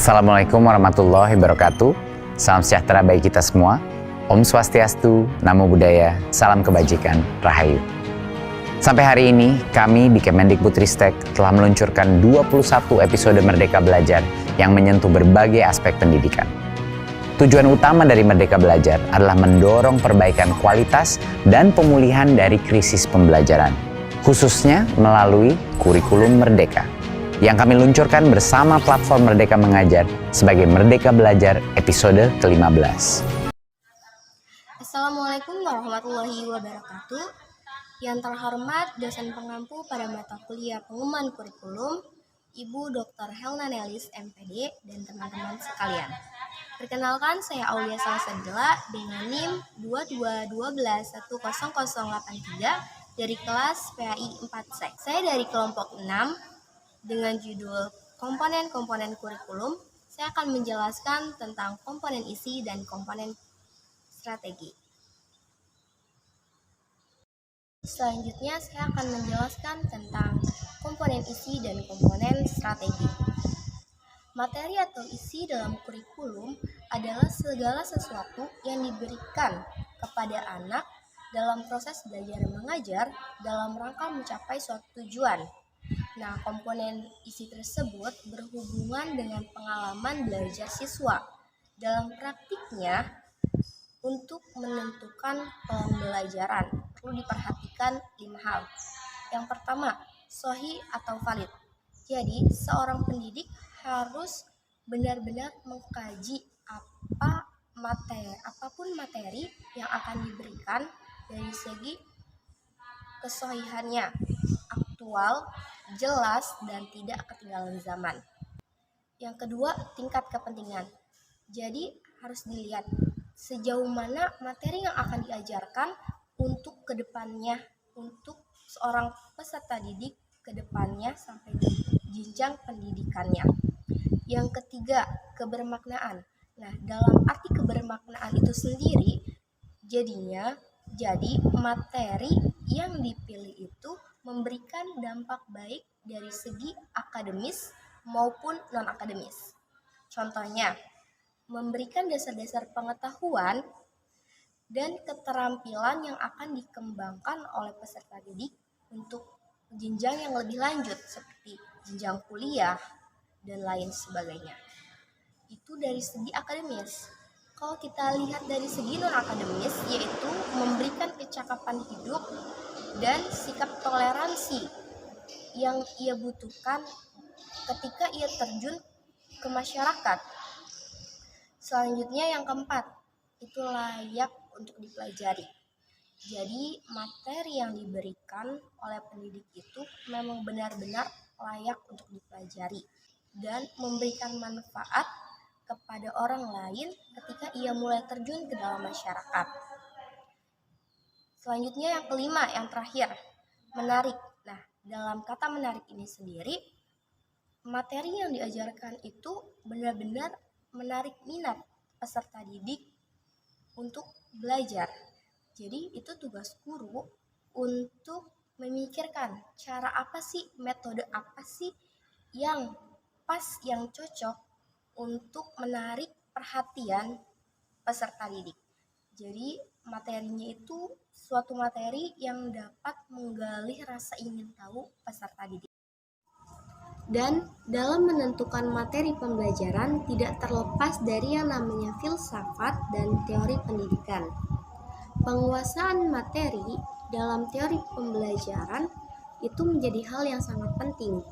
Assalamualaikum warahmatullahi wabarakatuh. Salam sejahtera bagi kita semua. Om Swastiastu, Namo Buddhaya, salam kebajikan, Rahayu. Sampai hari ini, kami di Kemendikbudristek telah meluncurkan 21 episode Merdeka Belajar yang menyentuh berbagai aspek pendidikan. Tujuan utama dari Merdeka Belajar adalah mendorong perbaikan kualitas dan pemulihan dari krisis pembelajaran, khususnya melalui kurikulum Merdeka, yang kami luncurkan bersama platform Merdeka Mengajar sebagai Merdeka Belajar episode ke-15. Assalamualaikum warahmatullahi wabarakatuh. Yang terhormat dosen pengampu pada mata kuliah pengembangan kurikulum, Ibu Dr. Helna Nelis, MPD, dan teman-teman sekalian. Perkenalkan, saya Aulia Salsabila dengan NIM 2212100083 dari kelas PAI 4 Sek. Saya dari kelompok 6 dengan judul komponen-komponen kurikulum. Saya akan menjelaskan tentang komponen isi dan komponen strategi. Selanjutnya saya akan menjelaskan tentang komponen isi dan komponen strategi. Materi atau isi dalam kurikulum adalah segala sesuatu yang diberikan kepada anak dalam proses belajar mengajar dalam rangka mencapai suatu tujuan. Nah, komponen isi tersebut berhubungan dengan pengalaman belajar siswa. Dalam praktiknya, untuk menentukan pembelajaran perlu diperhatikan 5 hal. Yang pertama, sahih atau valid. Jadi, seorang pendidik harus benar-benar mengkaji apapun materi yang akan diberikan dari segi kesahihannya, aktual, jelas, dan tidak ketinggalan zaman. Yang kedua, tingkat kepentingan. Jadi harus dilihat sejauh mana materi yang akan diajarkan untuk kedepannya, untuk seorang peserta didik kedepannya sampai di jenjang pendidikannya. Yang ketiga, kebermaknaan. Nah, dalam arti kebermaknaan itu sendiri, jadi materi yang dipilih itu memberikan dampak baik dari segi akademis maupun non-akademis. Contohnya, memberikan dasar-dasar pengetahuan dan keterampilan yang akan dikembangkan oleh peserta didik untuk jenjang yang lebih lanjut seperti jenjang kuliah dan lain sebagainya. Itu dari segi akademis. Kalau kita lihat dari segi non-akademis, yaitu memberikan kecakapan hidup dan sikap toleransi yang ia butuhkan ketika ia terjun ke masyarakat. Selanjutnya yang keempat, itu layak untuk dipelajari. Jadi materi yang diberikan oleh pendidik itu memang benar-benar layak untuk dipelajari dan memberikan manfaat kepada orang lain ketika ia mulai terjun ke dalam masyarakat. Selanjutnya yang kelima, yang terakhir, menarik. Nah, dalam kata menarik ini sendiri, materi yang diajarkan itu benar-benar menarik minat peserta didik untuk belajar. Jadi itu tugas guru untuk memikirkan cara apa sih, metode apa sih yang pas, yang cocok untuk menarik perhatian peserta didik. Jadi materinya itu suatu materi yang dapat menggali rasa ingin tahu peserta didik. Dan dalam menentukan materi pembelajaran tidak terlepas dari yang namanya filsafat dan teori pendidikan. Penguasaan materi dalam teori pembelajaran itu menjadi hal yang sangat penting.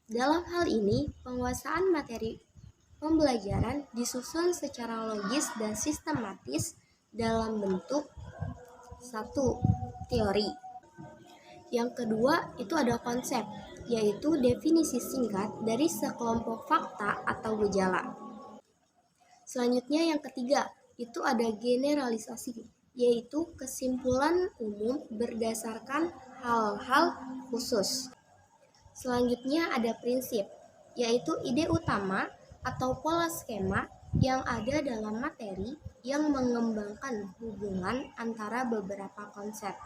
Dalam hal ini, penguasaan materi pembelajaran disusun secara logis dan sistematis dalam bentuk 1. Teori. Yang kedua, itu ada konsep, yaitu definisi singkat dari sekelompok fakta atau gejala. Selanjutnya yang ketiga, itu ada generalisasi, yaitu kesimpulan umum berdasarkan hal-hal khusus. Selanjutnya ada prinsip, yaitu ide utama atau pola skema yang ada dalam materi yang mengembangkan hubungan antara beberapa konsep.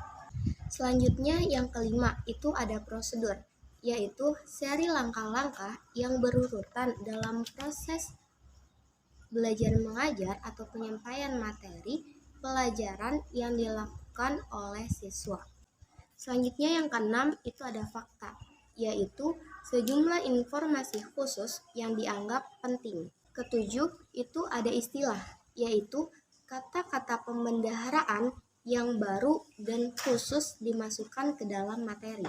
Selanjutnya yang kelima, itu ada prosedur, yaitu seri langkah-langkah yang berurutan dalam proses belajar mengajar atau penyampaian materi pelajaran yang dilakukan oleh siswa. Selanjutnya yang keenam itu ada fakta, yaitu sejumlah informasi khusus yang dianggap penting. Ketujuh itu ada istilah, yaitu kata-kata pembendaharaan yang baru dan khusus dimasukkan ke dalam materi.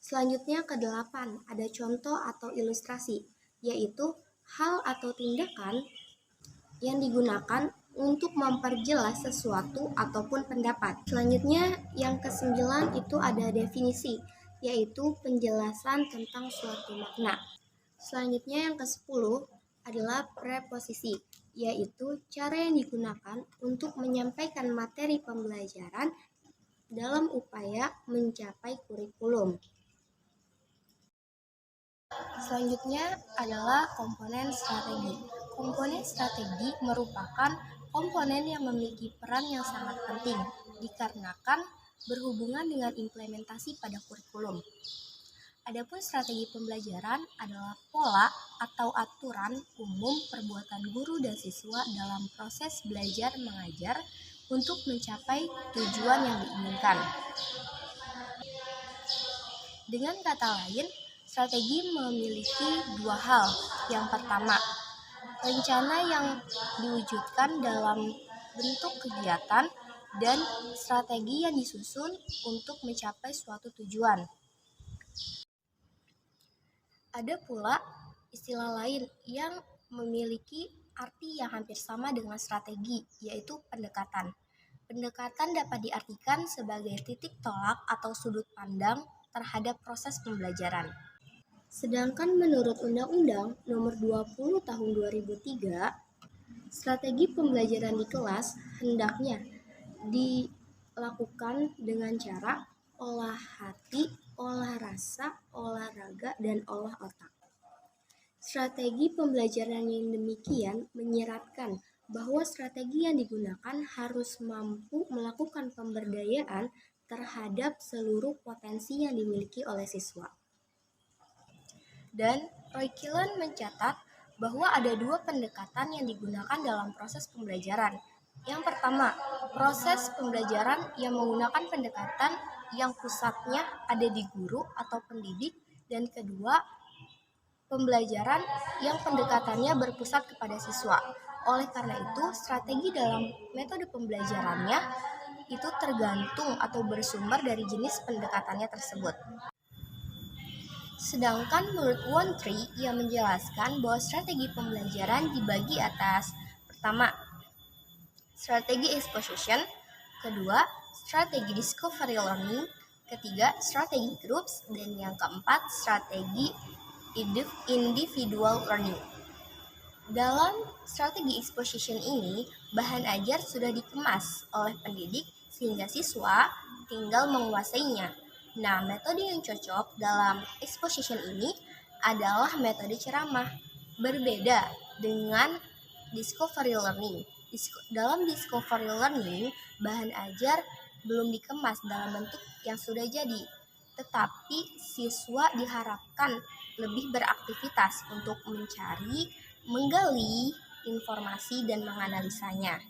Selanjutnya kedelapan ada contoh atau ilustrasi, yaitu hal atau tindakan yang digunakan untuk memperjelas sesuatu ataupun pendapat. Selanjutnya yang kesembilan itu ada definisi, yaitu penjelasan tentang suatu makna. Selanjutnya yang ke-10 adalah preposisi, yaitu cara yang digunakan untuk menyampaikan materi pembelajaran dalam upaya mencapai kurikulum. Selanjutnya adalah komponen strategi. Komponen strategi merupakan komponen yang memiliki peran yang sangat penting dikarenakan berhubungan dengan implementasi pada kurikulum. Adapun strategi pembelajaran adalah pola atau aturan umum perbuatan guru dan siswa dalam proses belajar mengajar untuk mencapai tujuan yang diinginkan. Dengan kata lain, strategi memiliki dua hal. Yang pertama, rencana yang diwujudkan dalam bentuk kegiatan dan strategi yang disusun untuk mencapai suatu tujuan. Ada pula istilah lain yang memiliki arti yang hampir sama dengan strategi, yaitu pendekatan. Pendekatan dapat diartikan sebagai titik tolak atau sudut pandang terhadap proses pembelajaran. Sedangkan menurut Undang-Undang Nomor 20 Tahun 2003, strategi pembelajaran di kelas hendaknya dilakukan dengan cara olah hati, olah rasa, olahraga, dan olah otak. Strategi pembelajaran yang demikian menyeratkan bahwa strategi yang digunakan harus mampu melakukan pemberdayaan terhadap seluruh potensi yang dimiliki oleh siswa. Dan Roy Killen mencatat bahwa ada dua pendekatan yang digunakan dalam proses pembelajaran. Yang pertama, proses pembelajaran yang menggunakan pendekatan yang pusatnya ada di guru atau pendidik, dan kedua, pembelajaran yang pendekatannya berpusat kepada siswa. Oleh karena itu, strategi dalam metode pembelajarannya itu tergantung atau bersumber dari jenis pendekatannya tersebut. Sedangkan menurut One-Tree yang menjelaskan bahwa strategi pembelajaran dibagi atas pertama, strategi exposition, kedua, strategi discovery learning, ketiga, strategi groups, dan yang keempat, strategi individual learning. Dalam strategi exposition ini, bahan ajar sudah dikemas oleh pendidik sehingga siswa tinggal menguasainya. Nah, metode yang cocok dalam exposition ini adalah metode ceramah. Berbeda dengan discovery learning. Dalam discovery learning, bahan ajar belum dikemas dalam bentuk yang sudah jadi, tetapi siswa diharapkan lebih beraktivitas untuk mencari, menggali informasi dan menganalisanya.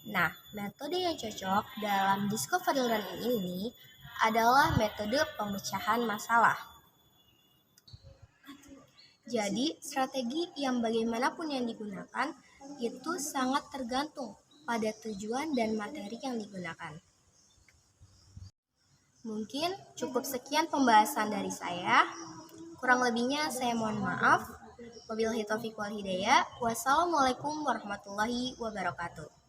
Nah, metode yang cocok dalam discovery learning ini adalah metode pemecahan masalah. Jadi, strategi yang bagaimanapun yang digunakan itu sangat tergantung pada tujuan dan materi yang digunakan. Mungkin cukup sekian pembahasan dari saya. Kurang lebihnya saya mohon maaf. Wabillahi taufiq wal hidayah. Wassalamualaikum warahmatullahi wabarakatuh.